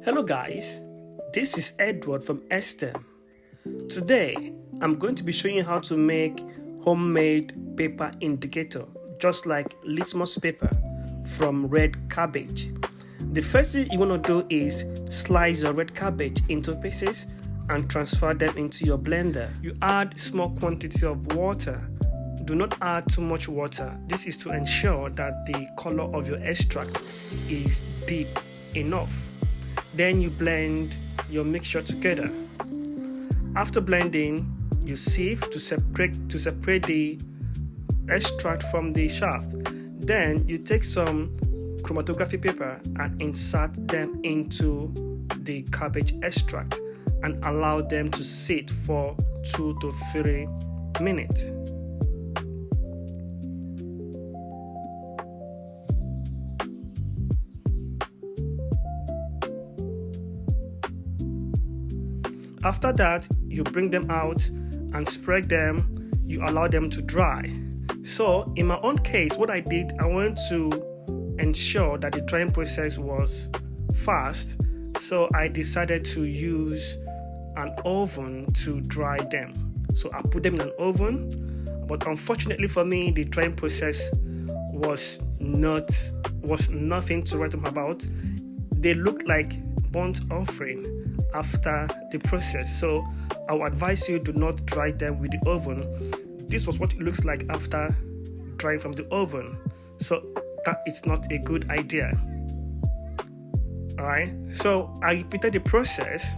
Hello guys, this is Edward from STEM. Today, I'm going to be showing you how to make homemade paper indicator, just like litmus paper from red cabbage. The first thing you want to do is slice your red cabbage into pieces and transfer them into your blender. You add small quantity of water. Do not add too much water. This is to ensure that the color of your extract is deep enough. Then you blend your mixture together. After blending, you sieve to separate the extract from the shaft. Then you take some chromatography paper and insert them into the cabbage extract and allow them to sit for 2 to 3 minutes. After that, you bring them out and spread them. You allow them to dry. So in my own case, what I did, I wanted to ensure that the drying process was fast. So I decided to use an oven to dry them. So I put them in an oven. But unfortunately for me, the drying process was nothing to write home about. They looked like burnt offering after the process. So I would advise you do not dry them with the oven. This was what it looks like after drying from the oven. So that is not a good idea. Alright, so I repeated the process.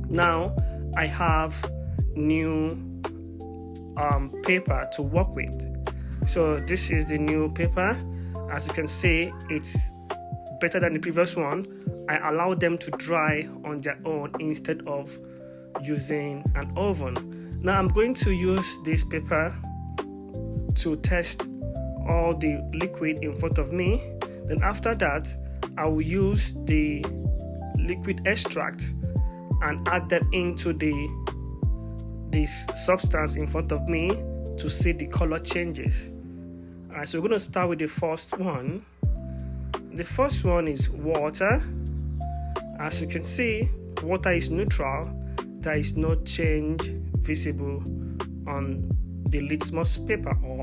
Now I have new paper to work with. So this is the new paper. As you can see, it's better than the previous one. I allow them to dry on their own instead of using an oven. Now I'm going to use this paper to test all the liquid in front of me. Then after that, I will use the liquid extract and add them into this substance in front of me to see the color changes. Alright, so we're going to start with the first one. The first one is water. As you can see, water is neutral. There is no change visible on the litmus paper or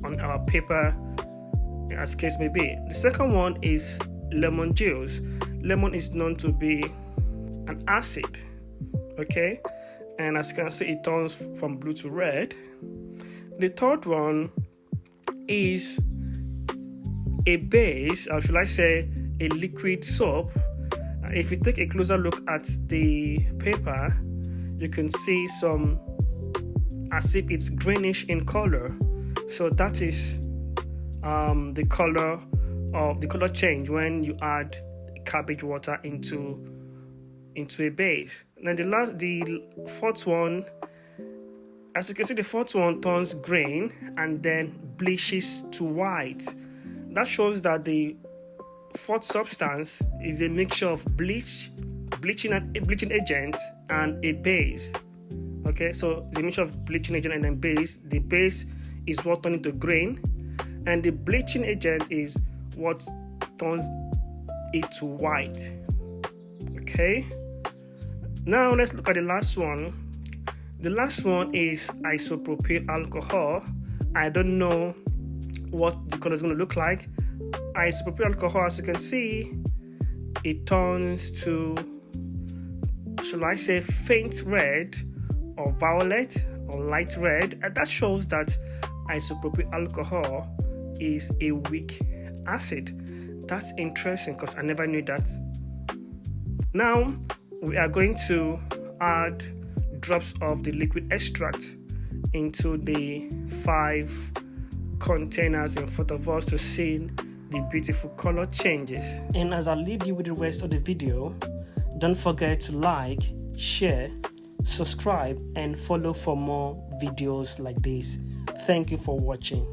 on our paper, as case may be. The second one is lemon juice. Lemon is known to be an acid, okay? And as you can see, it turns from blue to red. The third one is a base, or should I say a liquid soap. If you take a closer look at the paper, you can see some as if it's greenish in color. So that is the color change when you add cabbage water into a base. Then the fourth one, as you can see, the fourth one turns green and then bleaches to white. That shows that the fourth substance is a mixture of bleaching agent and a base. Okay, so the mixture of bleaching agent and then base. The base is what turns into green, and the bleaching agent is what turns it to white. Okay, now let's look at the last one. The last one is isopropyl alcohol. I don't know what the color is going to look like. Isopropyl alcohol, as you can see, it turns to, should I say, faint red or violet or light red, and that shows that isopropyl alcohol is a weak acid. That's interesting because I never knew that. Now we are going to add drops of the liquid extract into the 5 containers in front of us to see the beautiful color changes. And as I leave you with the rest of the video, don't forget to like, share, subscribe, and follow for more videos like this. Thank you for watching.